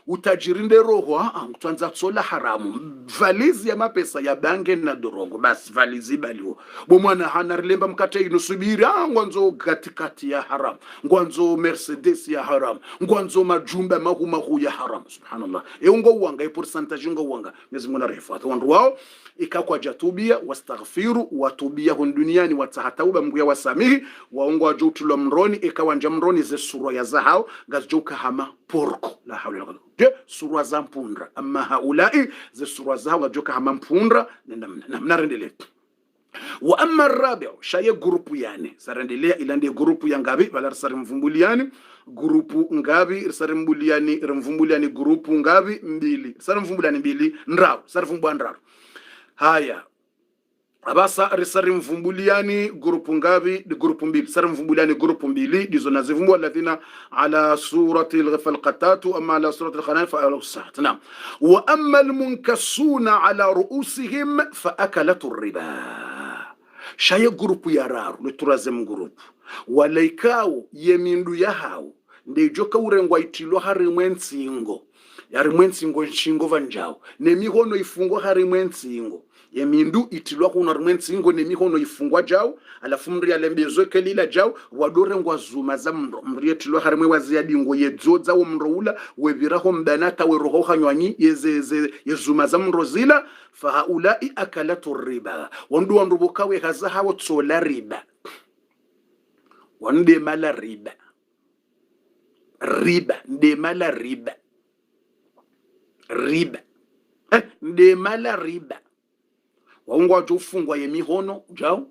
utajirinde roho tuanza tsola haramu valizi ya mapesa ya bange na dorongo basi valizi baliwo bomwana hanarilemba mkate inusubiri ngwanzo katikati ya haram ngwanzo Mercedes ya haram ngwanzo majumba mahu ya haram subhanallah ungo wanga percentage ungo wanga Mwenyezi Mungu anarehifadhi wandu wao ikakwa jatubia wastaghfiru watubia duniani watahatauba mguya wasamihi waongo wajutulo mroni ikawa njamroni ze sura ya zahao gazjuka hama porko la hawla wala quwwata sura za mpundra amma haulai ze sura zahao gazjuka hama mpundra namnarendele wa amma arabi' shaye grupu yani sarendelea ilande grupu ya ngabi bala sarimvumbuliani grupu ngabi sarimvumbuliani grupu ngabi mbili sarimvumbuliani mbili ndrao sarifumbu ndrao haya abasa risarimvumbuliani grupu ngabi di grupu mbili sarimvumbuliani grupu mbili dizo nazivumbu alladhina ala surati al-falqatatu amma ala surati al-khanaf fa al-sa'at naam wa amma al-munkasuna ala ru'usihim fa akalatu riba shaye grupu ya raru le troisième grupu walaikao yemindu ya hao ndejoka urengwa itilo harimwensingo yarimwensingo nshingo vanjao nemihono ifungwa harimwensingo yemindu itilwa kuna rimwensingo nemihono ifungwa jao alafu mri alembezwe kelila jao wadore ngwa zuma za mri itilwa harimwe waziadingo yedzodza wo mroula webiraho mbanata weroho hanywanyi yezuma za mrozila fa haulai akalatu riba wandu bukawe haza hawo tsola riba wande mala riba nde mala riba nde mala riba waungwa jufungwa yemihono jao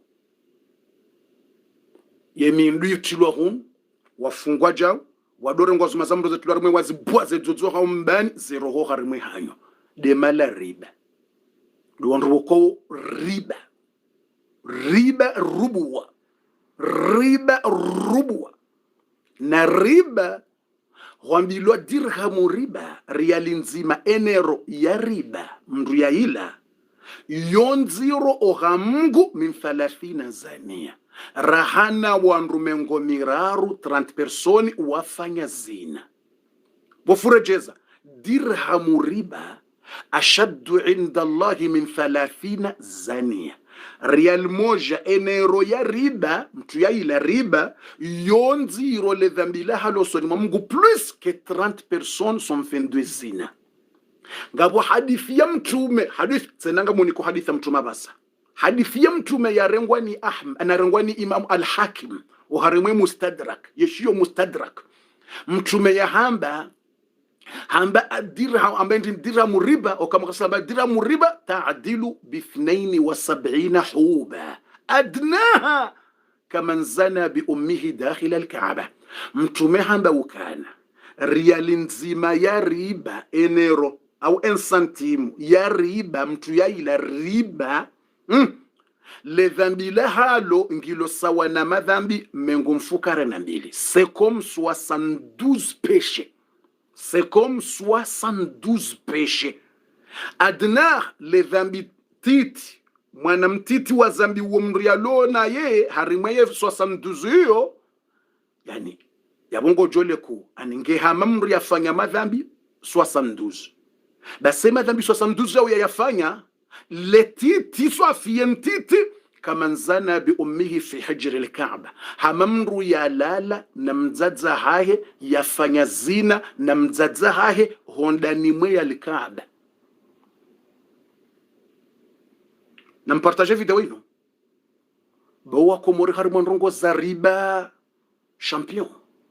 yemindu itilwa hun wafungwa jao wadore ngwa zuma za mroze tulwa rimwe wazibwa zedzo ha mbani zero ho harimwe hanyo de mala riba ndu buko riba rubwa na riba wambilwa dirhamu riba riali nzima enero ya riba mndu ya ila yonziro ohamngu min 30 zania rahana wandu mengo miraru 30 personi wafanya zina bofurejeza dirhamu riba ashaddu inda Allahi min 30 zania rial moja enero ya riba mtu ya ila riba yonziro le dhambi la halosoni mungu plus que 30 personnes sont fait de zina ngabo hadithi ya mtume hadithi tsenanga muniko hadithi ya mtume basa hadithi ya mtume ya rengwani anarengwani Imam al-Hakim uharimwe mustadrak yeshiyo mustadrak mtume ya hamba dirham ambaye dirham riba au kama kasaba dirham riba ta'dilu bi 72 huba adnaha kama zana bi ummihi dakhil al-Kaaba mtume hamba ukana riali nzima ya riba enero au 1 centime ya riba mtu ya ila riba le dhambi la halo ngilo sawa na madhambi mengo mfukara na mbili c'est comme 72 péchés c'est comme 72 péchés adna le dhambi titi mwana mtiti wa dhambi wa mrialo na ye harimwe 72 hiyo yani yabongo jole ku aninge hamamri yafanya madhambi 72 basi madhambi 72 yao yafanya letiti swafiyentiti kama nzana bi ummihi fi hijr al-Kaaba hamamru ya lala na mzaza hahe yafanya zina na mzaza hahe hondani mwe ya al-Kaaba na mpartage video ino bawa komori harimo ndongo za riba champion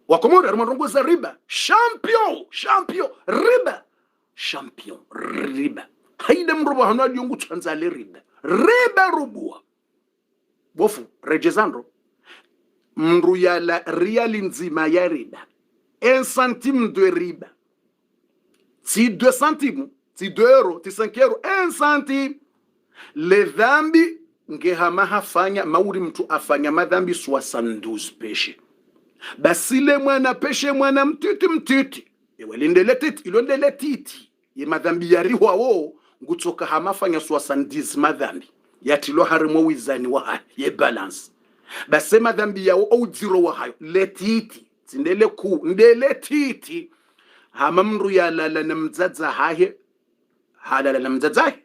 wakomori harimo ndongo za riba champion riba haida mruba hanali yungu tsanzale riba rubua bofu rejezandro mru ya la riali nzima ya riba 1 centime de riba si 2 centimes si 2 euros si 5 euros 1 centime le dhambi ngehama hafanya mauri mtu afanya madhambi 72 peshe basile mwana peshe mwana mtiti ewelindele titi ilondele titi ye madhambi yariwa wo ngutsoka hamafanya 70 madhambi yatilo harimo wizani wa ye balance base madhambi yawo au zero wa hayo letiti ndele ku ndele titi hama mndu yalala na mdzadza hahe halala na mdzadzahe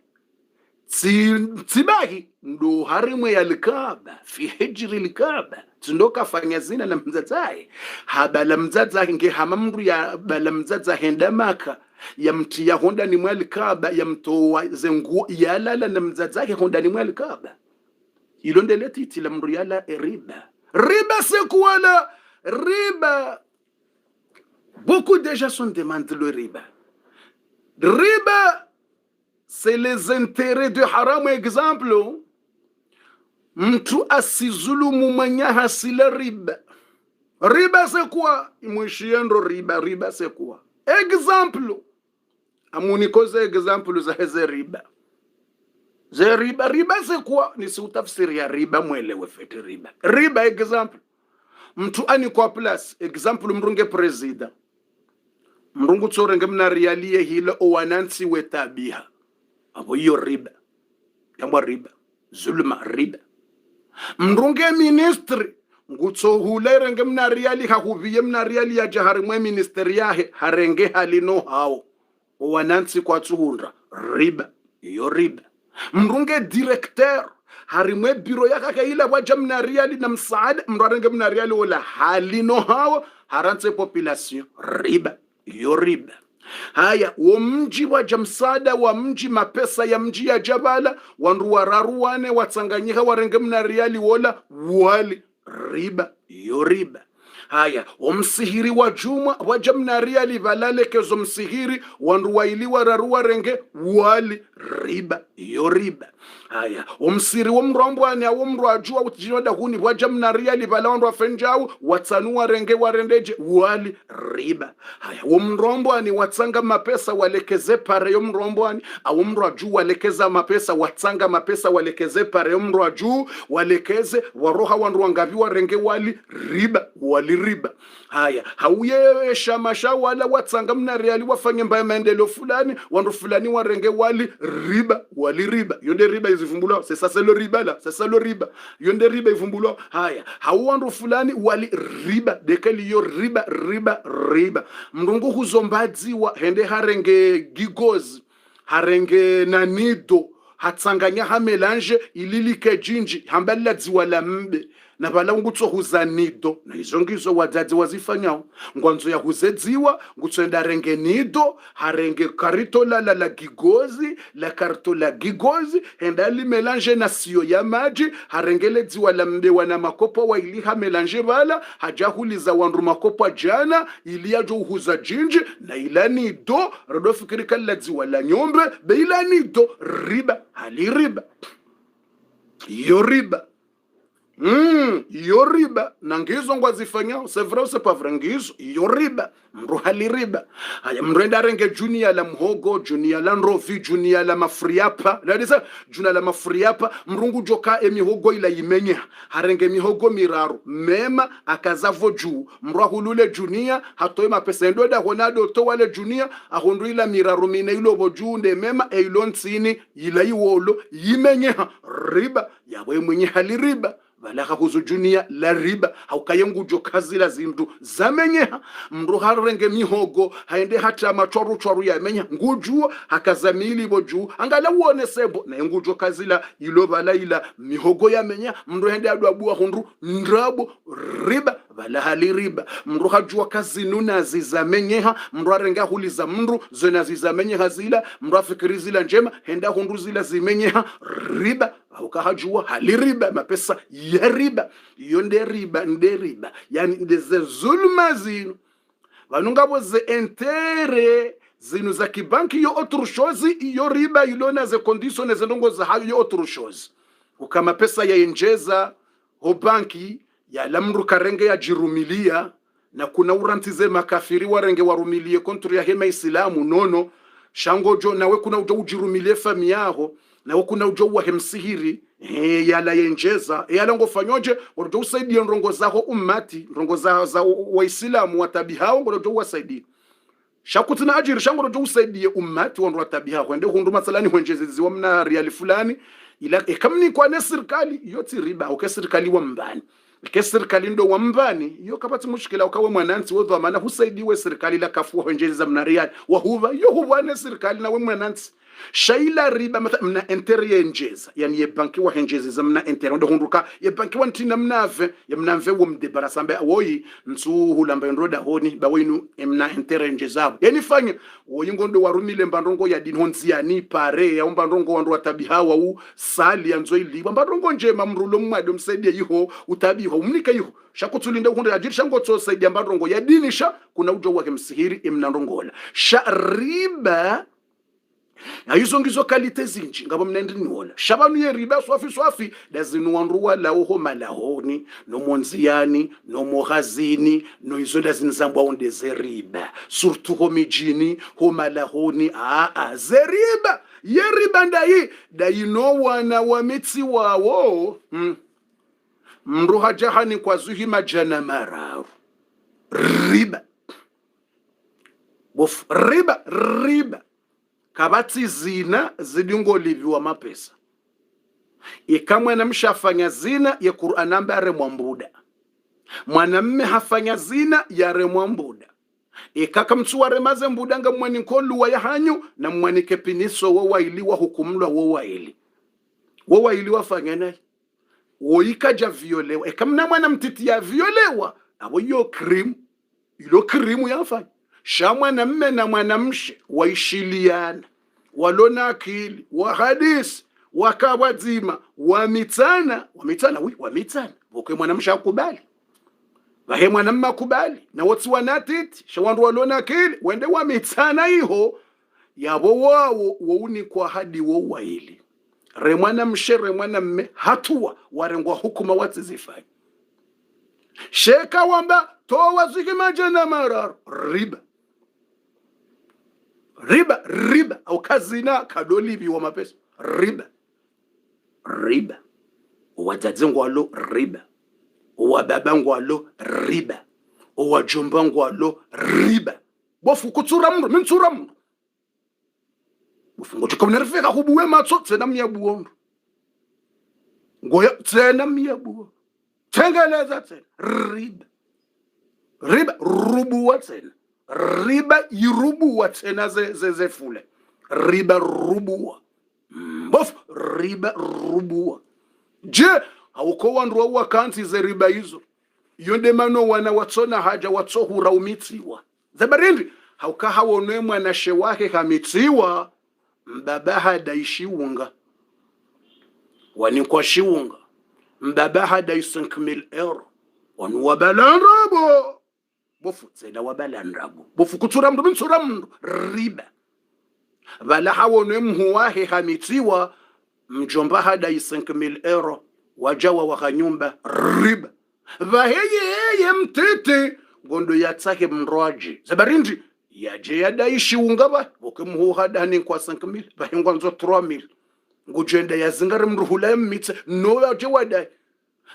tsibahi ndo harimwe ya likaba fi hijri likaba tsindoka fanya zina na mdzadzahe habala mdzadzahe nge hama mndu ya bala mdzadzahe ndamaka ya mti ya honda ni mwali kaba ya mtoa zengu yalala na mdzadzahe honda ni mwali kaba ilondele titi la mndu yala riba c'est quoi là riba. Beaucoup de gens sont demandent le riba. Riba, c'est les intérêts de haram. Exemple, mtu asizulumu mwenye hasila riba. Riba c'est quoi? Mwishiendo riba. Riba c'est quoi? Exemple, amunikoze exemple za heze riba. Ze riba. Riba c'est quoi? Nisi utafsiri ya riba mwelewe fete riba. Riba exemple. Mtu ani kwa plus. Exemple mrunge presida. Mrungu tsorenge mna rialie hile owanansi wetabiha. Abo hiyo riba. Yambwa riba. Zulma riba. Mrunge ministri. Ngutso hulerenge mna riali hakuviye mna riali ya jahari mwe ministeri yahe. Harenge halino hao. Owanansi kwa tsuhundra. Riba. Hiyo riba. Mrunge directeur. Harimwe biro yaka ila waja mna riali na msaada. Mrunge mna riali wala halino hao. Haranse population. Riba. Hiyo riba. Haya, wa mji wa jamsada wa mji mapesa ya mji ya jabala wandu wararuwane watsanganyika warenge mna riali wala wali riba. Hiyo riba. Haya, msihiri wa juma waja mna riali valale kezo msihiri wandu waili wararuwa renge wali riba. Hiyo riba. Haya, msiri wa mrombwani ya mru ajua utijinoda huni waja mna riali vala wandu wafenjau watsanua renge warendeje wali riba. Haya, mrombwani watsanga mapesa walekeze pare yo mrombwani au mru ajua walekeza mapesa watsanga mapesa walekeze pare yo mru ajua walekeze waroha wandu wangavi warenge wali riba. Wali riba. Haya, hauye shamasha wala watsanga mna riali wafanye mbaya maendeleo fulani wandu fulani warenge wali riba. Wali riba. Yonde riba izivumbulwa. C'est ça, c'est le riba là. C'est ça le riba. Yonde riba ivumbulwa. Haya, hauwandu fulani wali riba. Dekeli yo riba. Riba. Mrungu huzombadziwa hende harenge gigozi. Harenge nanido. Hatsanganya hamelange ililike jinji. Hambala dziwa la mbe. Na bala ngutso huzanido na izo ngizo wadadzi wazifanyao ngwanzo ya huzedziwa ngutso enda renge nido harenge karito la gigozi la karito la gigozi enda li melange na sio ya maji harengele dziwa la mbewa na makopo wa iliha melange bala hajahuliza wandu makopo jana iliajo huza jinji na ila nido rodo fikirika la dziwa la nyombe be ila nido riba. Hali riba. Yo riba. Iyo riba na ngizo ngwazifanyao c'est vrai ou c'est pas vrai ngizo iyo riba mru hali riba. Haya, mrenda renge junia la mhogo junia la nrovi junia la mafriapa ladisa junia la mafriapa mrungu joka emihogo ila imenye harenge mihogo miraru mema akazavo juu mru hulule junia hatoe mapesa ndo da honado to wale junia ahondu ila miraru mine ilo boju nde mema eilonsini ila iwolo imenye riba yawe mwenye hali riba. Balaka huzu junia la riba haukayengu jokazi la zindu zamenyeha mru harenge mihogo haende hata machoru ya menya ngujua hakazamili boju angala uone sebo na ngujo kazi la ilo bala ila mihogo ya menya mru hende adwabua hundu ndrabo riba. Bala hali riba. Mru hajua kazi nuna zizamenyeha mru harenga huliza mru zona zizamenyeha zila mru afikiri zila njema henda hundu zila zimenyeha riba. Ukahajua hali riba mapesa ya riba. Yonde riba nde riba. Yani ndeze zulma zinu vanungabo ze entere zinu za kibanki yo otru shozi iyo riba ilona ze kondisone ze ndongo za hayo yo otru shozi. Ukama pesa ya enjeza ho banki ya lamru karenge ya jirumilia na kuna urantize makafiri warenge warumilie kontru ya hema islamu nono shangojo nawe kuna ujirumilie fami yaho na kuna ujowa hemsihiri yala yenjeza yala ngofanyoje wado usaidia ndongo zako ummati ndongo za waislamu watabihao ngodo wasaidia shakutina ajiri shango ndo usaidia ummati wando watabihao ende hundu matsalani wenjezi wamna riali fulani ila kamni kwa ne serikali yoti riba au serikali wa mbani ke serikali ndo wambani yo kapati mushkila ukawe mwanansi wo dhamana husaidiwe serikali la kafua honjezi za mnariani wahuva yo huwane serikali na we mwanansi shaila riba mna intere njeza yani ye banki wa henjezi za mna intere ndo hunduka ye banki wa ntina mnave ya mnave wo mdebara sambe woyi nsu hulamba nroda honi bawinu mna intere njeza yani fanya woyi ngondo warumile mbandongo ya dinhonzi yani pare ya mbandongo wandu watabihawa u sali yanzo iliba mbandongo njema mrulo mwado msaidie yiho utabiho umnika yiho shakutulinda hunde ajiri shango to saidia mbandongo ya dinisha kuna ujo wake msihiri imnandongola sha riba na hizo ngizo kalite zinji ngabo mnende niona shabanu ye riba swafi dazinuwanruwa laho malahoni no monziani no mohazini no hizo dazinzambwa ondeze riba surtout ho mijini ho malahoni zeriba ye riba ndai no wana wa mitsi wawo mruha jahani kwa zuhi majana mararu riba bof riba kabati zina zidingo liviwa mapesa ikamwe na mshafanya zina ya Qur'an ambare mwambuda mwanamme hafanya zina ya remwambuda ikaka mtu waremaze mbudanga mwani nkolu wa yahanyu na mwani kepiniso wawailiwa hukumlwa wawailiwa fangana woikaja violewa ikamna mwana mtiti ya violewa abo yo krimu yafanya shamwana mme na mwanamshe waishiliana walona akili wa hadisi wakawazima wamitana bokwe mwanamshe akubali bahe mwanamme akubali na wotsi wanatiti shawandu walona akili wende wamitana iho yabo wawo wouni kwa hadi wo waili remwanamshe remwanamme hatua warengwa hukuma watzizifanya sheka wamba towa ziki majana mararu riba au kazina kadolibi wa mapesa riba wadzadze ngwalo riba wababa ngwalo riba wajomba ngwalo riba bofu kutsura mndu mintsura mndu bofu ngochikona rifika hubuwe matso tsena myabuondo ngoya tsena myabuo tengeleza tsena riba rubuwa tsena riba yirubuwa tena ze fule riba rubuwa bof riba rubuwa je hauko wandu wa kanti ze riba hizo yonde mano wana watsona haja watsohura umitiwa zabarindi hauka hawonwe mwana shewake kamitiwa mbabaha daishiunga wani kwa shiunga mbabaha dai 5000 euro wani wabalanrabo bofu tsena wabalanrabo bofu kutsura mndu mintsura mndu riba bala hawonwe mhuwahe hamitiwa mjomba hada 5000 euro wajawa wakanyumba riba vaheye mtete ngondo yatsake mrwaji zabarindi yaje yadaishi ungaba boke mhuha dani kwa 5000 bahingwa nzo 3000 ngujenda yazingare mruhula mitse no yaje wadai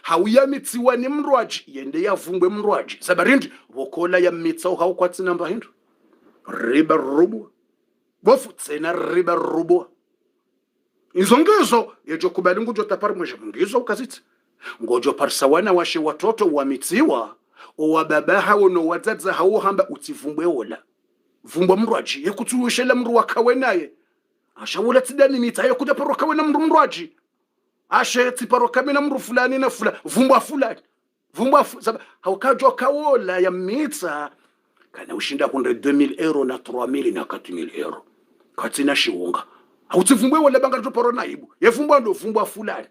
hauya mitsiwa ni mrwaji yende yavumbwe mrwaji sabarindi bokola ya mitsa uhakwatsi namba hindu riba rubu bofu tsena riba rubu izongezo yejo kubali ngujo tapari mweje mungizo ukazitsi ngojo parsawana washe watoto wamitsiwa owababaha wono wadzadza hawo hamba utivumbwe ola vumbwa mrwaji yekutushela mru wakawe naye ashawula tidani mitsa yekuja paroka wena mrwaji ashe tiparoka mina mru fulani na fulani vumbwa haukajo kawola ya mitsa kana ushinda kunde 2000 euro na 3000 na 4000 euro katina shiunga hautivumbwe wala banga toparo naibu yevumbwa ndo vumbwa fulani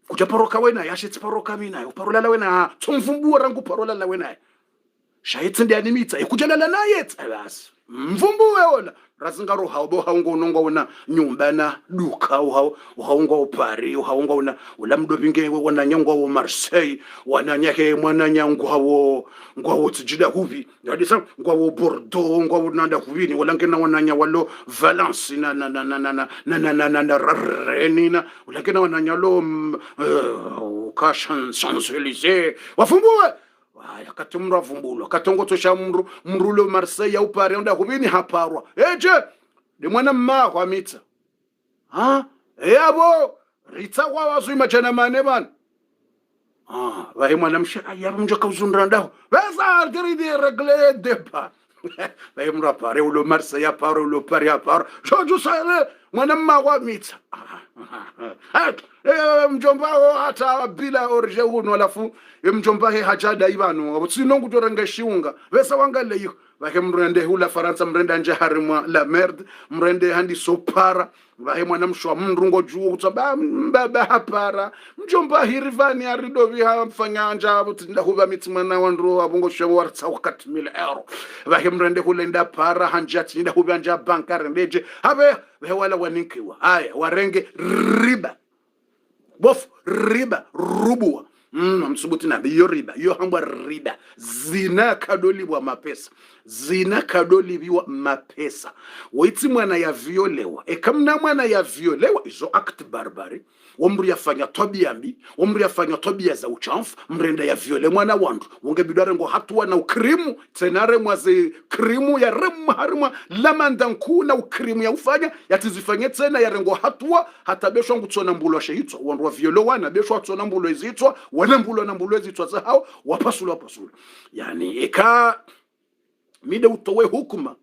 kuja paroka wena yashe tiparoka mina uparola la wena tsomvumbwa rangu parola la wena shayitsi ndi animitsa ikujalala naye basi mvumbuwe wona razingaro hawbo haungo nonga wona nyumba na duka haungo pari haungo wona ulamdobinge wona nyangwa wo Marseille wana nyake mwana nyangwa wo tsijida hubi ndadisa ngwa Bordeaux ngwa nanda hubini wala ngena wana nya walo Valence na Rennes wala ngena wana nyalo Champs-Élysées wafumbuwe akatumra vumbulo katongo tosha mrulo Marseille au Paris onda kubini haparwa eje de mwana mma kwa mitsa abo ritsa kwa wazu imajana mane bana vahe mwanamsha ya mjoka uzundrandao besa geridi regle depa vahe mra pare ulo marsa ya pare ulo pare ya pare jojo sare mwanamma wa mitsa mjomba wao hata bila orje uno alafu mjomba he hajada ibanu abutsino ngutorenga shiunga besa wangale yiko vahe mrende hula Faransa mrende anje harimwa la merde mrende handi sopara vahe mwanamshwa mndungo juu kutaba mbaba hapara mjomba hirivani aridovi hamfanya anja butinda huba mitmana wandro abungo shewo wartsa wakati €1000 vahe mrende hula nda para hanjati nda huba anja bankare ndeje habe vahe wala waninkiwa haya warenge riba bof riba rubua msubuti na hiyo riba hiyo hambwa riba zina kadoliwa mapesa zina kadoliwa mapesa waiti mwana ya violewa ekamna mwana ya violewa izo act barbari wamru yafanya tabia mbi wamru yafanya tabia za uchanfu mrenda ya viole mwana wandu ungebidware ngo hatuwa na ukrimu tenare mwaze krimu ya remu harima lamandanku na ukrimu ya ufanya yatizifanye tena ya rengo hatuwa hatabeshwa ngutsona mbulo shehitwa wandu wa viole wana beshwa tsona mbulo izitwa wana mbulo na mbulo izitwa za hao wapasula yani eka mide utowe hukuma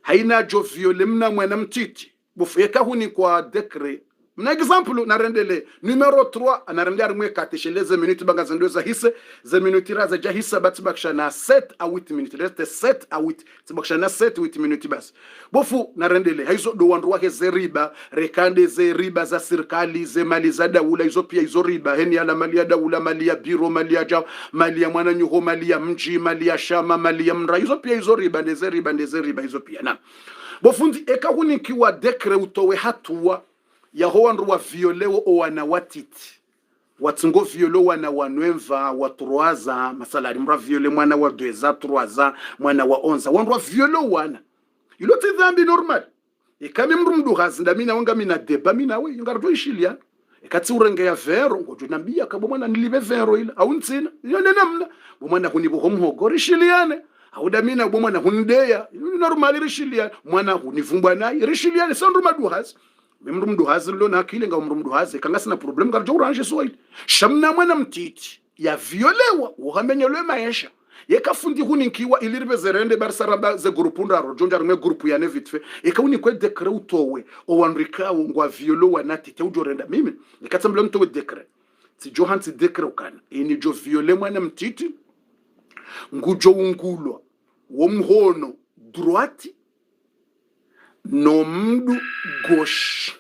haina jo viole mna mwana mtiti bufeka huni kwa dekre mna example narendele numero 3 narendele arimwe katesheleze minute bangazendo za hisse za minute raza ja hissa batibakshana 7 a 8 minute reste 7 a 8 tibakshana 7 8 minute bas bofu narendele haizo do wandu wake ze riba rekande ze riba za serikali ze mali za daula hizo pia hizo riba heni ala mali ya daula mali ya biro mali ya jao mali ya mwana nyuho mali ya mji mali ya shama mali ya mra hizo pia hizo riba ndeze riba hizo pia na bofundi eka hunikiwa dekre utowe hatuwa yaho wandu wa violewo o wana watiti watungo violo wana wanwemva watruaza masalari mra viole mwana wa 2 3 mwana wa 11 wandu wa violo wana ilote dhambi normal ekami mrumdu hazinda mina wanga mina deba mina we ngardo ishilia ekati urenge ya vero ngojo nambia kabo mwana nilibe vero ila au ntsina yone namna mwana hunibo homhogori shiliane auda mina mwana hundeya normal rishiliane mwana hunivumbwa nayi rishiliane sandu maduhas mrumdu hazi lo nakile nga mrumdu hazi kanga sina problem ngarjo uranje soile shamna mwana mtiti ya violewa uhamenyelwe maisha yekafundi huninkiwa iliribe zerende barsaraba ze grupu ndaro jonja rimwe grupu ya nevitfe ekawuni kwe dekre utowe o wanrikawo ngwa violewa natite ujorenda mimi nikatsambula mtowe dekre si johansi dekre ukana ini jo viole mwana mtiti ngujo ungulwa womhono droiti no mdu gosh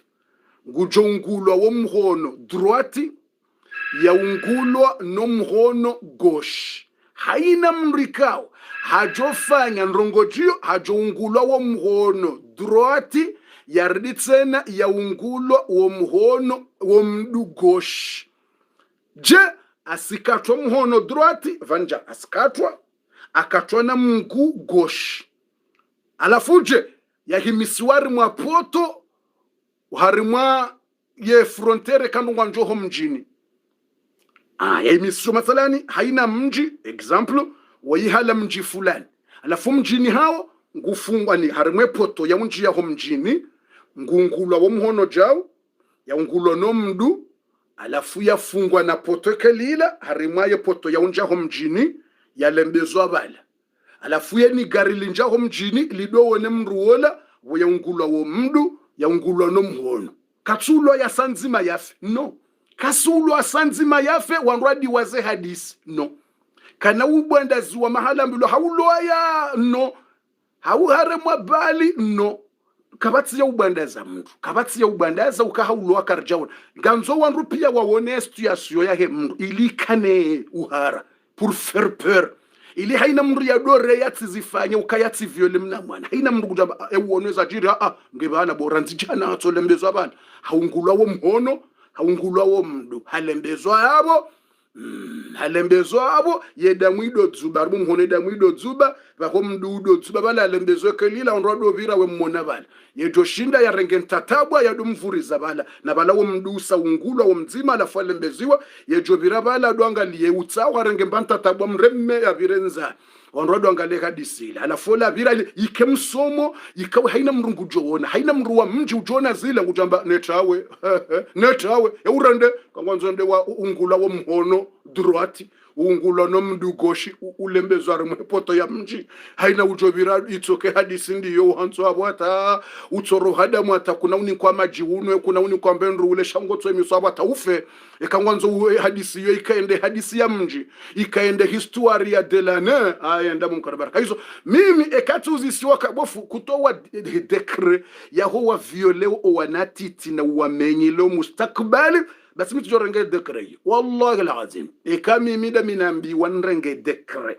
ngujongulwa womhono droiti ya ungulwa no mhono gosh haina mrikao hajofanya nrongojio hajoungulwa womhono droiti ya rditsena ya ungulwa womhono womdu gosh je asikatwa mhono droiti vanja asikatwa akatwa na mngu gosh alafuje ya himisiwari mwa poto harimwa ye frontiere kandu ngwa njoho mjini ya himisiwa mathalani haina mji example wayihala mji fulani alafu mjini hao ngufungwa ni harimwe poto ya mji ya ho mjini ngungulwa wo mhono jao ya ngulwa no mdu alafu yafungwa na poto kelila harimwa ye poto ya unja ho mjini ya lembezwa bala alafu ye ni gari linja ho mjini lidowo ne mruola ya ungulwa wo mdu ya ungulwa no mhono katsulwa ya sanzima yafe no kasulwa sanzima yafe wanradi waze hadisi no kana ubwanda ziwa mahala mbilo hauloa ya no hauhare mwabali no kabatsi ya ubwanda za mdu kabatsi ya ubwanda za ukahauloa karjawana ganzo wanru pia wawone situation ya he mdu ili kane uhara pour faire peur ili haina mndu ya dore yatizifanya ukayatsi viole mna mwana haina mndu kujamba ewoneza jiri ngebana boranzi jana atolembezwa abana haungulwa wo mhono haungulwa wo mdu halembezwa yabo halembezwa abo yeda mwido dzuba rumu mhono yeda mwido dzuba bako mdu udo dzuba bala halembezwa kelila onrodo vira we mmona bala yejo shinda ya rengentatabwa ya dumvuriza bala na bala wo mdu usaungulwa wo mzima la falembeziwa yejo vira bala doanga liye utsawa rengembanta tabwa mremme ya virenza wanrado angalie hadisile alafu la vira ile ikemsomo ikawa haina mrungu joona haina mruwa mji ujona zile ngujamba netawe netawe eurende kangwanzo nde wa ungula wo mhono droati ungula no mdugoshi ulembezwa rimwe poto ya mji haina ujovira itsoke hadisi ndiyo hanzo abwata utsoro hada mwata kuna uni kwa majiunwe kuna uni kwa mbenru ule shangotso emiso abwata ufe ekangwanzo hadisi yo ikaende hadisi ya mji ikaende historia de l'année ayenda munkarabara kaizo mimi ekatuzi siwa kabofu kutoa dekre ya huwa violeo wanatiti na wamenyilo mustakbali basi mtu jorenge dekre wallahi alazim ekami mida minambi wanrenge dekre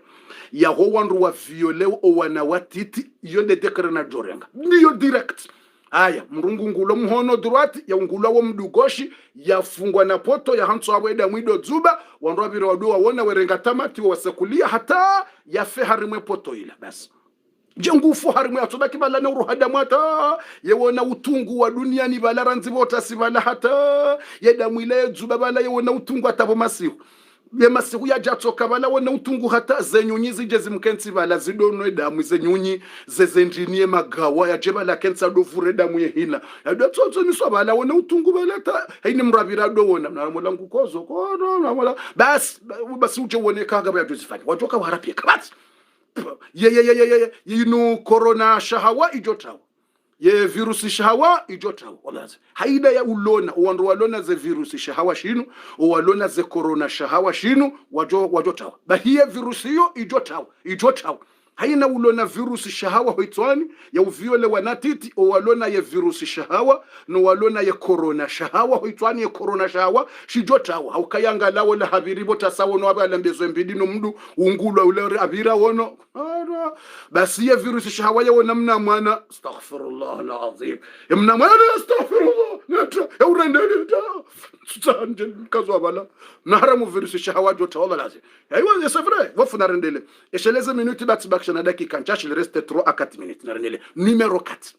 ya huwa nru wa violeo wanawatiti yonde dekre na jorenga ndiyo direct aya mrungungulo mhono droite ya ungula wo mdugoshi yafungwa na poto ya hanso abweda mwido zuba wanrabira wadoa wona werenga tamati wasekulia hata yafe harimwe poto ila basi jengufu harimwe atobaki bala na uruhada mwata yewona utungu wa dunia ni bala ranzibota sibala hata yedamu ile zuba bala yewona utungu atabo masihu ye masihu ya jatoka bala wona utungu hata zenyunyi zije zimkensi bala zidonwe damu zenyunyi zezenjinie magawa ya jeba la kensa do fure damu ye hina ya do tsotso miswa bala wona utungu bala ta haini mrabira do wona na mola ngukozo ko na mola basi uje wone kaga ya jozifanya watoka warapika basi ye yinu corona shahawa ijotawa ye virusi shahawa ijotawa wallahi haida ya ulona uwandu walona ze virusi shahawa shinu walona ze corona shahawa shinu wajotawa bahiye virusi yo ijotawa haina ulona virusi shahawa hoitwani ya uviole wanatiti o walona ye virusi shahawa no walona ye corona shahawa hoitwani ye corona shahawa shijotawa haukayanga lawo la habiribo tasawo no abalambezo mbidi no mdu ungulwa ule abira wono basi ye virusi shahawa ya wona mna mwana astaghfirullah alazim mna mwana astaghfirullah nata eurendele ta tsanje kazo bala naharamu virusi shahawa jotawa lazim aywa c'est vrai wafuna rendele esheleze minuti batibakisha na dakika nchashi le reste 3 à 4 minutes na rendele numéro 4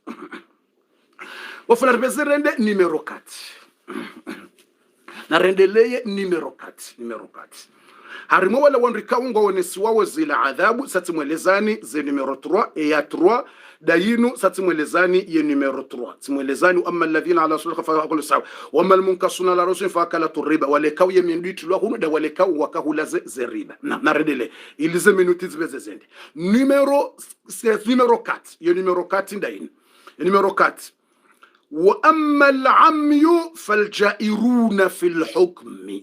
wafuna rende numéro 4 na rendele numéro 4 harimo wala wanrika ungo wonesiwawo zila adhabu satimwelezani ze numéro 3 et ya 3 dayinu satimwelezani ye numéro 3 timwelezani amma alladhina ala sulqa fa aqulu sawa wama almunkasuna la rusul fa akalatu riba walekau ye minditu lo hunu da walekau wakahula ze riba na redele ilize minuti zibeze zende numéro 4 ye numéro 4 dayinu ye numéro 4 وأما العمي فالجائرون في الحكم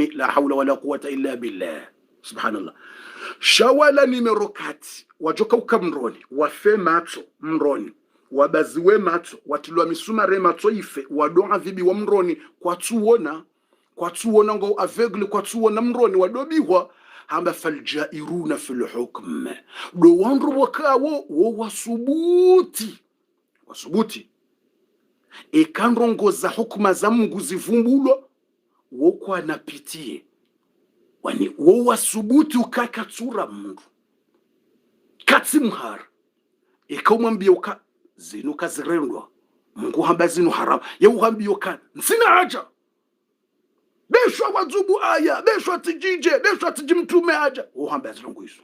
لا حول ولا قوة إلا بالله سبحان الله شوالا نيميرو 4 wajoka ukamroni wafe macho mroni wabaziwe macho watilwa misumare macho ife wadoa vibi wa mroni kwa tuona ngo aveugle kwa tuona mroni wadobiwa hamba faljairuna fil hukm do wanru wakawo wo wasubuti ekandrongoza hukuma za Mungu zivumbulwa woko anapitie wani wo wasubuti ukakatsura Mungu katsimhara ekamwambia uka zinu kazirendwa Mungu hamba zinu haram ye uhambia uka nsina haja beshwa wazubu aya beshwa tijije beshwa tijimtume haja uhamba zinu izo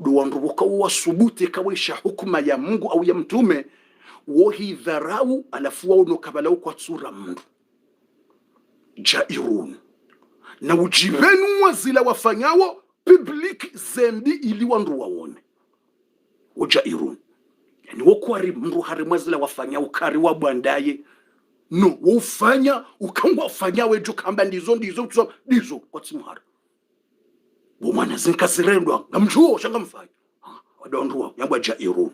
do wanru wasubuti kawisha hukuma ya Mungu au ya mtume wohi dharau alafu wao no kabalau kwa tsura Mungu jairun na ujibenu wazila wafanyawo public zembi ili wandu waone ujairun yani wokwari mru harimwazila wafanyawo kari wa bwandaye no ufanya ukangwa fanyawe jo kamba ndizo kwa tsimuhara bomana zinkazirendwa ngamjuo shanga mfanya wadondwa yabwa jairun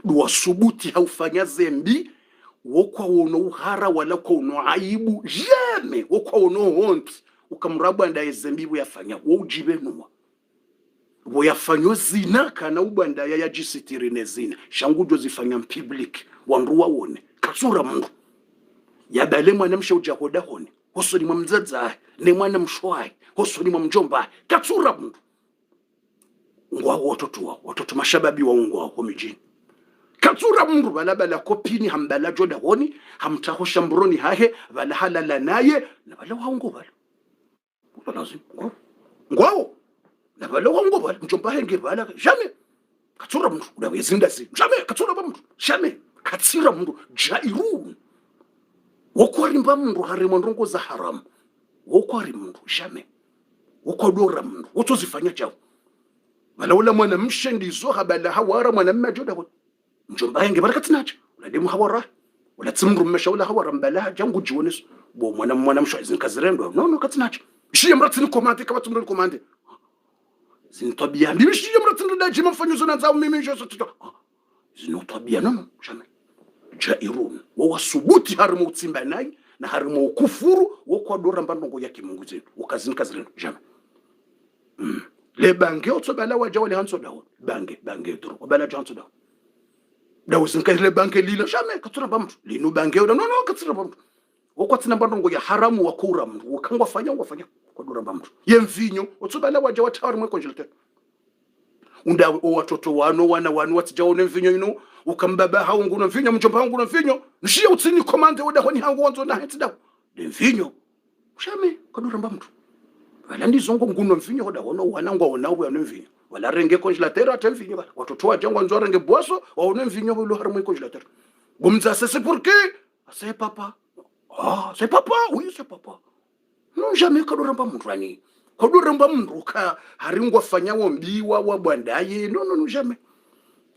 duwa subuti haufanya zembi wokwa wono uhara wala kwa uno aibu jeme wokwa wono honti ukamrabu ndaye zembi yafanya wo ujibenwa wo yafanyo zina kana ubanda ya jisitirine zina shangujo zifanya public wanruwa wone katsura Mungu yabale mwana mshoja hoda hone hoso ni mamzaza ne mwana mshwai hoso ni mjomba katsura Mungu ngwa watoto mashababi wa ungwa kwa mijini katsura Mungu balabala kopini hambala joda honi hamtahosha mbroni hahe bala halala naye na bala waungo bala lazima ngwao na bala wangu bala mjomba henge bala jamais katsura mndu udawe zindazi jamais katsura ba mndu jamais katsira mndu jairun wokwarimba mndu harimo ndongo za haramu wokwari mndu jamais wokodora mndu wotozifanya chao bala ula mwana mshendizo habala hawara mwana mmajoda mjomba henge bala katsinacha uladimu hawara wala tsimru mmeshaula hawara mbala jangu jiwoneso bo mwana mshaizi kazirendo no katsinacha shiye mratini komande kabatumru komande zinitwabia ndibishiye mratini da jima mfanyo na zao mimi jesu tuto zinitwabia no jamais jairun wo wasubuti harimo utsimba nayi na harimo kufuru wo kwadora mbandongo yake Mungu zetu ukazini kazirendo jamais le bange otsobala waja wale hanso dawo bange dro obala janso dawo dawo zinkale bange lila jamais katsura bamtu lino bange no katsura bamtu wokwatsina mbandongo ya haramu wakura mndu wakangwa fanya kwadora bamtu yemvinyo otsobala waja watawari mwe konjelete undawe watoto wano wana watijaone mvinyo ino ukambaba haungu na mvinyo mjomba hangu na mvinyo nishiya utsini komande oda kwani hangu wanzo na heti dawo le mvinyo jamais kwadora bamtu wala ndizongo nguno mvinyo oda wono wanangwa wonawe ane mvinyo wala renge konjelateur ate mvinyo bala watoto wajangwa nzo renge boso waone mvinyo bulu harimo konjelateur bomza c'est pour que c'est papa. Ah, c'est papa, oui, c'est papa. Non, jamais kadoramba mndwani. Kadoramba mndruka haringwa fanya wombiwa wabwandaye. Non, jamais.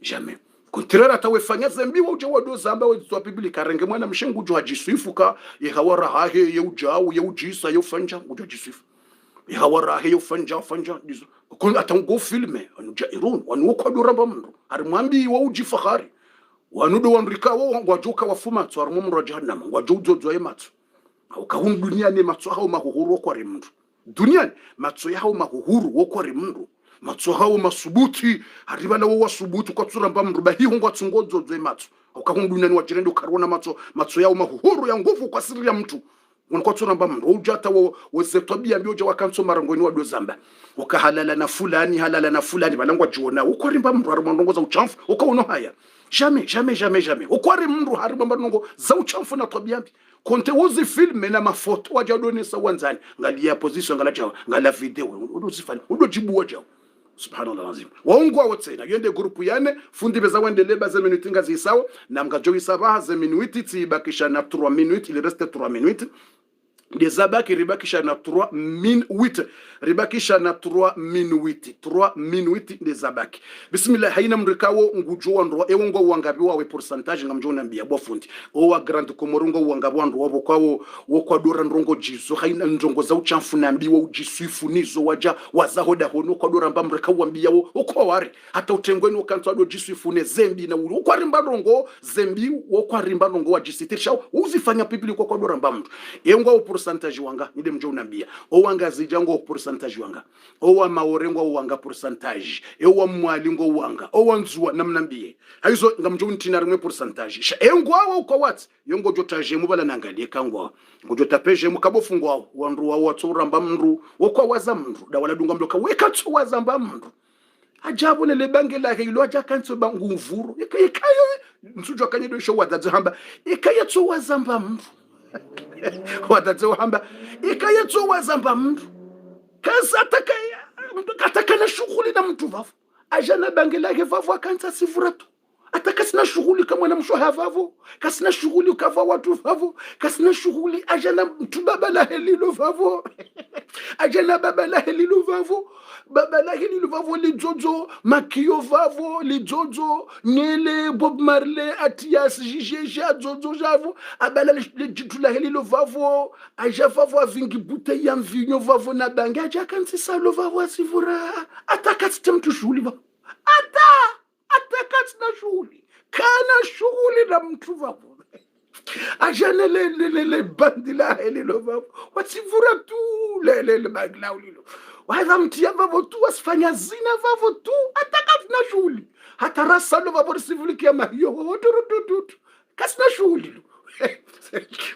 Jamais. Contraire atawe fanya zembiwa uje wado zamba wetwa biblia karenge mwana mshengu uje hajisifuka yehawara hahe yeujao yeujisa yofanja uje hajisifu. Yehawara hahe yofanja dizo. Kon atango filme anuja irun wanu kadoramba mndru. Harimwambi wa ujifahari. Wanudo wanrika wo wajoka wafuma tswarmo mro jahannama wajodzo yematsu ukahun dunia ne matso hao mahuhuru kwa rimndu dunia matso yao mahuhuru wo kwa rimndu matso hao masubuti haribala wo wasubuti kwa tsura mbamru bahi hungwa tsungodzo yematsu ukahun dunia ni wajirendo karona matso yao mahuhuru ya nguvu kwa siri ya mtu kwa tsura mbamru ujata wo zetobia mbioja wakanso marangoni wa dozamba ukahalala na fulani balangwa jiona uko rimba mru harumondongo za uchamfu ukaono haya jamais ukwari mndu harimo mbandongo za uchamfu na tabia mbi konte uzi filme na mafoto wajadonesa wanzani ngalia position ngala video uduzifani udojibu wajao subhanallah lazim waungwa wotsena yende grupu yane fundi beza wendele baze minute ngazi sawa na mgajowi sabaha ze minuti tibakisha na 3 minutes il reste 3 minutes des abaki ribakisha na 3 minutes ribakisha na 3 minutes des abaki bismillah haina mrikawo ngujowa ndo ewongo wangabi wawe pourcentage ngamjona mbia bofundi owa grand komorongo wangabi ndo wabo kwawo wokwadora ndongo jizo haina ndongo za uchamfu na mbiwa ujisifu nizo waja wazahoda hono kwadora mbamrikawo mbia wo okwawari hata utengweni wakantwa do jisifu ne zembi na ulu okwarimba ndongo zembi okwarimba ndongo wajisitirisha uzifanya pibili kwa kwadora mbamru yengo pourcentage wanga nide mjo unambia o wanga zijango pourcentage wanga o wa maorengo wanga pourcentage e wa mwalingo wanga o wanzua namnambie haizo ngamjo untina rimwe pourcentage engo awo kwa what yongo jotaje mubala nangalie kangwa ngojo tapeje mukabofungwa wandu wa watsura mndu wokwa waza mndu da wala dunga mloka weka tso waza mndu ajabu le bange la hilo aja kanso bangu mvuru ikayo nsujo kanyedo show wadadzo hamba ikayo tso waza mndu wadadzo hamba ikayo tso waza mndu kasa takaya mtu katakana shughuli na mtu vafu ajana bange la vafu akanza sifuratu atakasina shughuli kama na mshoha vavu kasina shughuli kava watu vavu kasina shughuli ajana mtu baba la helilo vavu ajana baba la helilo vavu baba la helilo vavu lijojo makio vavu lijojo nyele Bob Marley Atias jijeja jojo javu abala lijitu la helilo vavu aja vavu avingi bute ya mvinyo vavu na bangi aja kansi salo vavu asivura atakasita mtu shughuli vavu atakati na shughuli kana shughuli na mtu vapo ajana le bandila helilo vapo wasivura tu le bagla ulilo waza mtia vapo tu wasifanya zina vapo tu atakati na shughuli hata rasalo vapo sivuli kia mahiyo wadurudududu kasi na shughuli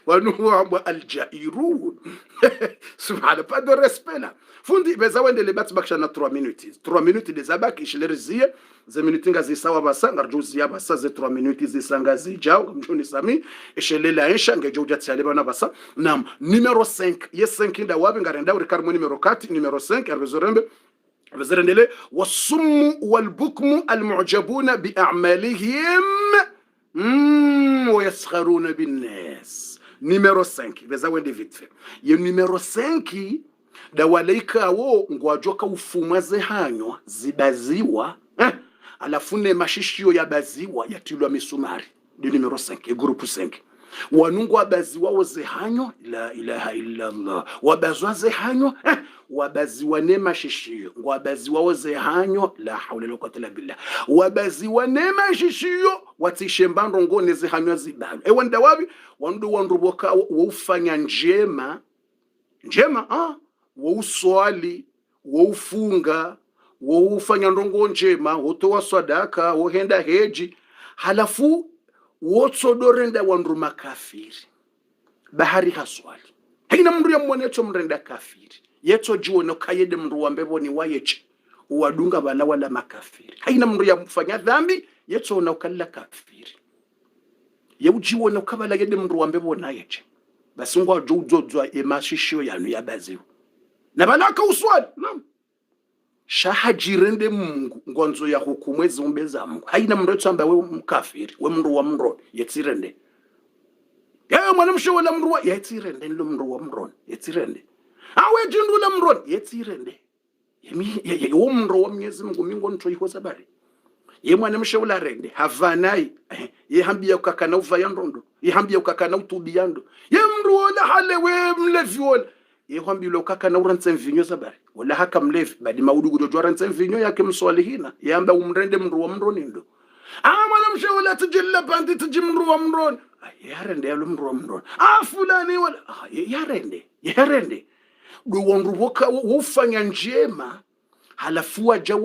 wanuwa aljairun subhana pas de respect là fundi beza wende le bats bakisha na 3 minutes des abaki ishilerizie ze minutes ngazi sawa basa ngarjuzi ya basa ze 3 minutes zisanga zijao mjoni sami ishelela esha ngejoja tsale bana basa nam numero 5 yes 5 nda wabi ngarenda uri karmo numero 4 numero 5 arbezorembe bazirendele wasummu walbukmu almu'jabuna bi'a'malihim wa yaskharuna binnas. Numéro 5 beza wende vite fait. Ye numéro 5 da walaika wo ngwajoka ufumaze hanywa zibaziwa alafune mashishio ya baziwa yatilwa misumari. Du numéro 5 groupe 5 wanungu wabaziwa woze hanyo la ilaha illa Allah wabazwa ze hanyo wabaziwa nema shishio wabaziwa woze hanyo la hawla wala quwwata illa billah wabaziwa nema shishio watishembando ngone ze hanyo zibalo wanda wabi wanduboka woufanya njema wouswali woufunga woufanya ndongo njema wotoa sadaka wohenda heji halafu wotsodorenda wandu makafiri bahari haswali haina mndu ya mwanecho mrenda kafiri yeto jiwono kayede mndu wambeboni wayeche uwadunga bala wala makafiri haina mndu ya mfanya dhambi yeto unaukalla kafiri yeujiwono kabala yede mndu wambebona yeche basi ngwa jodzwa emashishio yanu yabaziwa na balaka uswali naam shahajirende Mungu ngonzo ya hukumu ezumbe za Mungu haina mretu amba we mkafiri we mndu wa mro yetirende ya mwana mshawala mru wa yetirende ndo mndu wa mro yetirende awe jindu la mro yetirende ye wo mndu wa Mwenyezi Mungu mingo nto ikoza bari ye mwana mshawala rende havanai ye hambia ukakana uvaya ndondo ye hambia ukakana utubiyando ye mndu wala hale we mlevi wala yehambilo kaka na uranze mvinyo zabari wala haka mlevi badi maudugu dojwa ranze mvinyo yake mswalihina yamba umrende mru wa mroni ndo mwana mshawala tujilla bandi tujimru wa mroni yarende yalo mru wa mroni fulani wala yarende do wanruboka ufanya njema halafu waja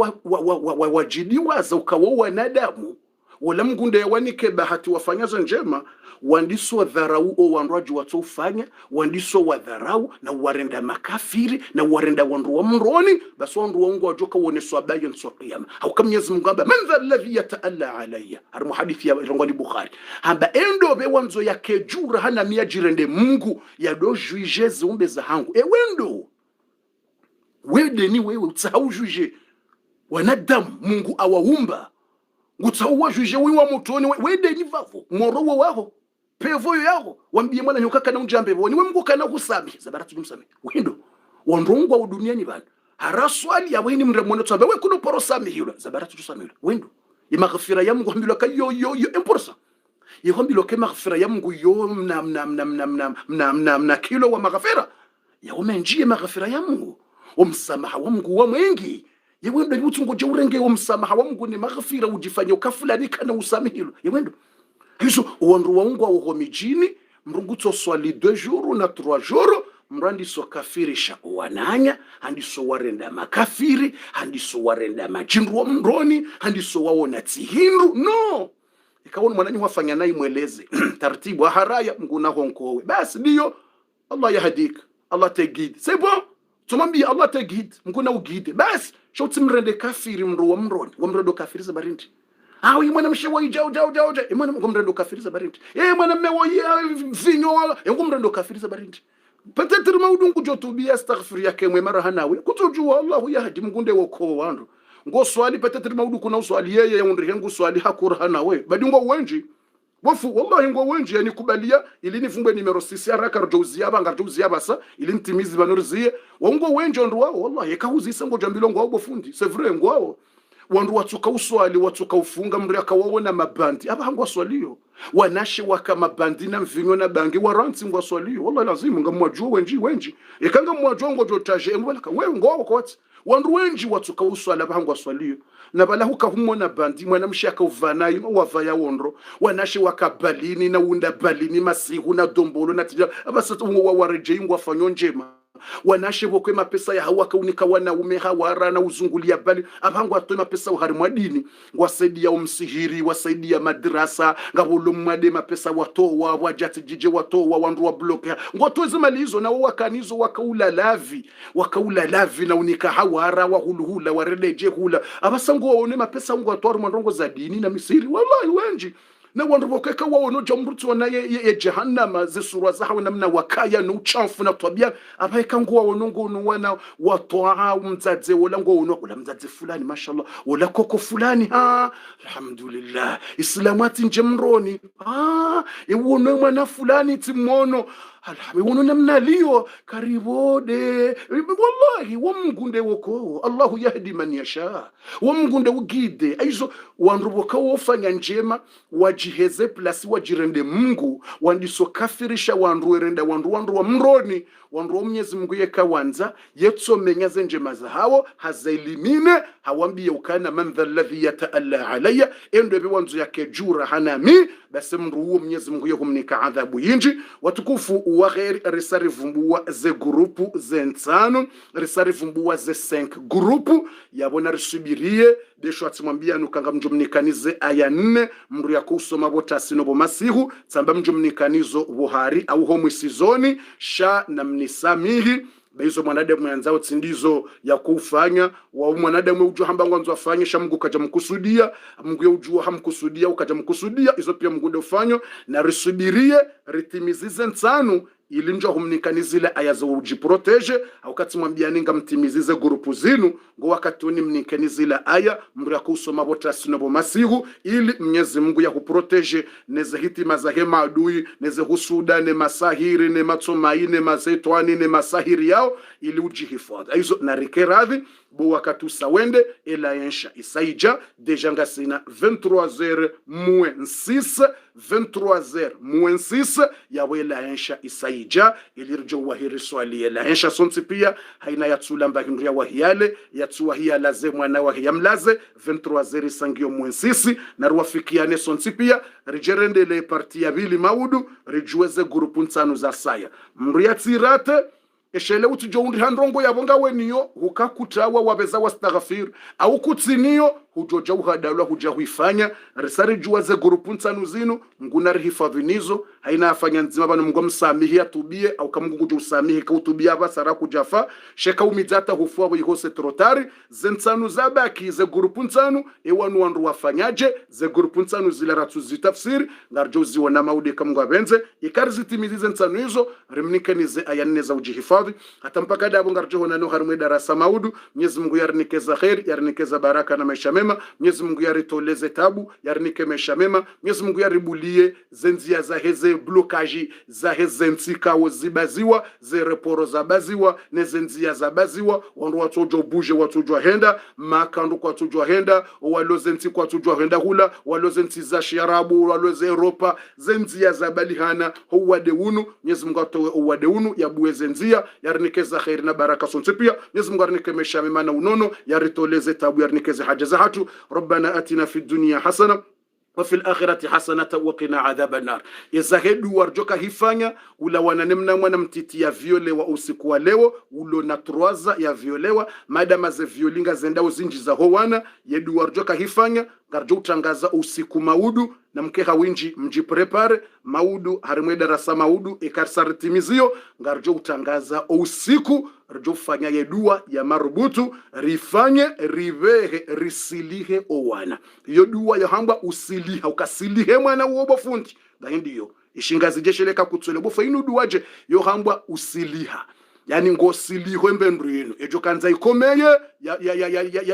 wajidiwa za ukawa wanadamu wala mgunde yawanike bahati wafanyazo njema wandiso dharau o wanraji watofanya wandiso wadharau na warenda makafiri na warenda wandu wa mroni basi wandu wangu wajoka woneswa bayan so qiyama au kama Mwenyezi Mungu amba man dha alladhi yataalla alayya har hadithi ya rongoni Bukhari amba endo be wanzo yake jura hana miajirende Mungu ya do juge zumbe za hangu wendo wede ni wewe utsahau juge wanadamu Mungu awaumba ngutsawa juge wiwa mutoni wede ni vavo morowo waho pevoyo yako wambie mwana nyukaka na unjambe boni we Mungu kana kusabi zabaratu jumsame wendo wandongwa uduniani bana haraswali ya weni mremone tsabe we kuno porosami hilo zabaratu jusamilo wendo imaghfira ya Mungu hambilo kayo yo imporsa yehambilo ke maghfira ya Mungu yo na kilo wa maghfira ya umenjie maghfira ya Mungu umsamaha wa Mungu wa mwingi yewendo yutungo jeurenge umsamaha wa Mungu ni maghfira ujifanye ukafulani kana usamihilo yewendo hizo wandu waungu wa uhomijini mrungutso swali 2 jours na 3 jours mrandi so kafirisha wananya handi so warenda makafiri handi so warenda majinru wa mroni handi so waona tihindu no ikaona mwanani wafanya naye mweleze taratibu haraya mguna honkowe basi ndio Allah yahdika Allah tegid c'est bon tumambia Allah tegid mguna ugide basi shoti mrende kafiri mru wa mroni wa mrodo kafiri za barindi mwana mshewa ijao mwana ngomrendo kafiriza barindi mwana mmewa vinyo ngomrendo kafiriza barindi peut-être maudungu jotubia astaghfir yake mwe mara hanawe kutojua Allah yahdi mgunde woko wandu ngo swali peut-être maudu kuna swali yeye yundri hengu swali hakura hanawe badingo wenji wafu wallahi ngo wenji yani kubalia ili nifungwe numero 6 haraka rjozia banga rjozia basa ili ntimizi banurzie wango wenji ndo wao wallahi yakahuzisa ngo jambilo ngo wao fundi c'est vrai ngo wao wandu watuka uswali watuka ufunga mri akawaona mabandi abahangu waswaliyo wanashe waka mabandi na mvinyo na bangi waranti ngwaswaliyo wallahi lazima ngamwajua wenji ekanga mwajua ngo jotaje ngwalaka wewe ngo wakoti wandu wenji watuka uswali abahangu waswaliyo na balahuka humona bandi mwana mshaka uvanayi no wavaya wondro wanashe waka balini na unda balini masihu na dombolo na tija abasatu wareje ngwafanyo njema wanashe bokwe mapesa ya hawa kaunika wanaume hawara na uzungulia bali abangu atoe mapesa uhari mwadini wasaidia umsihiri wasaidia madrasa ngabulu mwade mapesa watoa wajati jije watoa wandu wa bloke ngotoeze mali hizo na wakanizo wakaula lavi na unika hawara wa huluhula waredeje hula abasangu waone mapesa ngo atwari mwandongo za dini na misiri wallahi wenji na wandu wakeka waono jamrutu wana ye jahannama zisura zahawe namna wakaya na uchafu na tabia abaika nguwa wanongo wana watoa mzaze wala nguwa wala mzaze fulani mashallah wala koko fulani alhamdulillah islamati njemroni iwono mwana fulani timono alhamdulillah namna liyo karibode wallahi wamgunde woko Allahu yahdi man yasha wamgunde ugide aizo wanruboka wofanya njema wajiheze plasi wajirende Mungu wandiso kafirisha wanruerenda wanru wa mroni wanru Mwenyezi Mungu yeka wanza yetso menyaze njema za hawo hazailimine hawambie ukana man dha alladhi yataalla alayya endo be wanzu yake jura hanami basi mru huo Mwenyezi Mungu yekumnika adhabu yinji watukufu wa ghairi risari vumbuwa ze grupu ze nsano risari vumbuwa ze 5 grupu yabona risubirie desho atimwambia nukanga mjumnikanize aya 4 mru yako usoma botasi nobo masihu tsamba mjumnikanizo buhari au homu sizoni sha na mnisamihi baizo mwanadamu yanzao tsindizo ya kufanya wa mwanadamu ujua hamba ngwanzo afanye sha Mungu kaja mkusudia Mungu ya ujua hamkusudia ukaja mkusudia izo pia Mungu ndio fanyo na risubirie ritimizize nsanu ili njo humnikanizile aya za ujiproteje au kati mwambia ninga mtimizize grupu zinu ngo wakati uni mnikanizile aya mru ya kusoma botasi nobo masihu ili Mwenyezi Mungu ya kuproteje neze hitima za hema adui neze husuda ne masahiri ne matomai ne mazetwani ne masahiri yao ili ujihifadhi aizo na rikeradhi bo wakati usawende ela yensha isaija deja ngasina 23h moins 6 23h moins 6 yawe ela yensha isaija ilirjo wahiri swali ela yensha sonti pia haina yatsula mbahindu ya wahiale yatsuwa hiya laze mwana wahiya mlaze 23h sangio moins 6 na ruwafikiane sonti pia rijerende le parti ya bili maudu rijueze grupu nsanu za saya mru ya tirate eshele utujo undi handrongo yabonga weniyo hukakutawa wabeza wastaghfir au kutsiniyo hujoja uhadalwa huja huifanya risari juwa ze grupu nsanu zinu nguna rihifadhinizo haina afanya nzima bana Mungu msamihi atubie au kama Mungu usamihi kautubia basara kujafa sheka umizata hufua bihose trotari zensanu zabaki ze grupu nsanu ewanu wandu wafanyaje ze grupu nsanu zile ratu zitafsiri ngarjo ziona maude kama Mungu abenze ikarizitimizize nsanu hizo rimnikanize aya za ujihifadhi hata mpaka dabo ngarjo hona no harumwe darasa maudu Mwenyezi Mungu yarnikeza khair yarnikeza baraka na maisha mema Mwenyezi Mungu yaritoleze tabu yarnike maisha mema Mwenyezi Mungu yaribulie zenzia za heze blokaji za heze ntsika wozibaziwa ze reporo za baziwa nezenzia za baziwa wandu watojo buje watojo henda makandu kwa tojo henda waloze ntsi kwa tojo henda hula waloze ntsi za sharabu waloze Europa zenzia za balihana huwade unu Mwenyezi Mungu atowe uwade unu yabuwe zenzia yarnikeza khair na baraka sonse pia Mwenyezi Mungu yarnike maisha mema na unono yaritoleze tabu yarnikeze haja za hatu ربنا آتنا في الدنيا حسنة وفي الآخرة حسنة وقنا عذاب النار يزاهدوا warjoka hifanya ula wananemna mwana mtiti ya viole wa usiku wa leo ulo na troaza ya violewa madama ze violinga zendao zinji za howana yedu warjoka hifanya garjo utangaza usiku maudu na mkeha winji mjiprepare maudu harimwe darasa maudu ikarsaritimizio garjo utangaza usiku rjo fanya yedua ya marubutu rifanye rivehe risilihe owana yodua ya hamba usiliha ukasilihe mwana uobo fundi ngahindiyo ishingazi jesheleka kutsole bofa inuduwaje yo hamba usiliha yani ngosiliho mbendrino ejo kanza ikomeye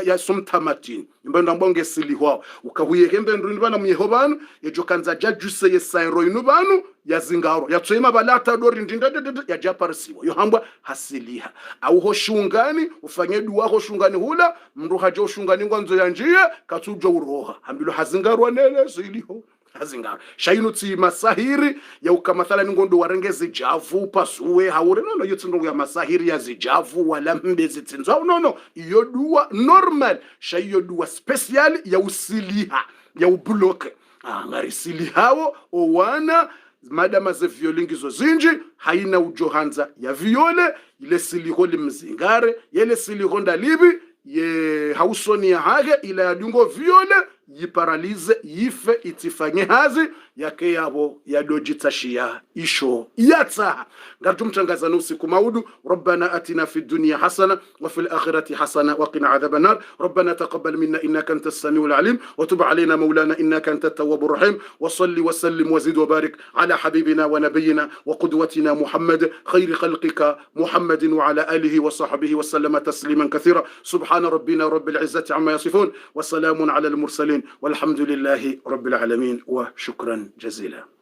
ya somtamatini mbendo mbonge siliho ukahuye mbendrino bana myehobanu ejo kanza jajuse yesairo inu banu ya zingaro ya tsema balata dori ndinda ya japarsiwa yo hamba hasiliha au hoshungani ufanye dua hoshungani hula mndu haje hoshungani ngwanzo ya njie katujo uroha hambilo hazingaro nele siliho hazingaro shaino tsi masahiri ya ukamathala ngondo warengeze javu pasuwe haure nono yotsingo ya masahiri ya zijavu wala mbezi tsinzo nono iyo dua normal shayo dua special ya usiliha ya ubloke ngari silihawo owana madama ze violingizo zinji haina ujohanza ya viole ile siliho limzingare yele siliho ndalibi ye hausoni ya hage ila yadungo viole yiparalize yife itifanye hazi yake yabo yadojitashia isho yatsa ngatumtangazana usiku maudu. Rabbana atina fid dunya hasana wa fil akhirati hasana wa qina adhaban nar. Rabbana taqabbal minna innaka antas samiul alim wa tub alayna maulana innaka antat tawwabur rahim. Wa salli wa sallim wa zid wa barik ala habibina wa nabiyyina wa qudwatina Muhammad khayri khalqika Muhammadin wa ala alihi wa sahbihi wa sallama tasliman kathira. Subhana rabbina rabbil izzati amma yasifun wa salamun ala al mursalin والحمد لله رب العالمين وشكرا جزيلا.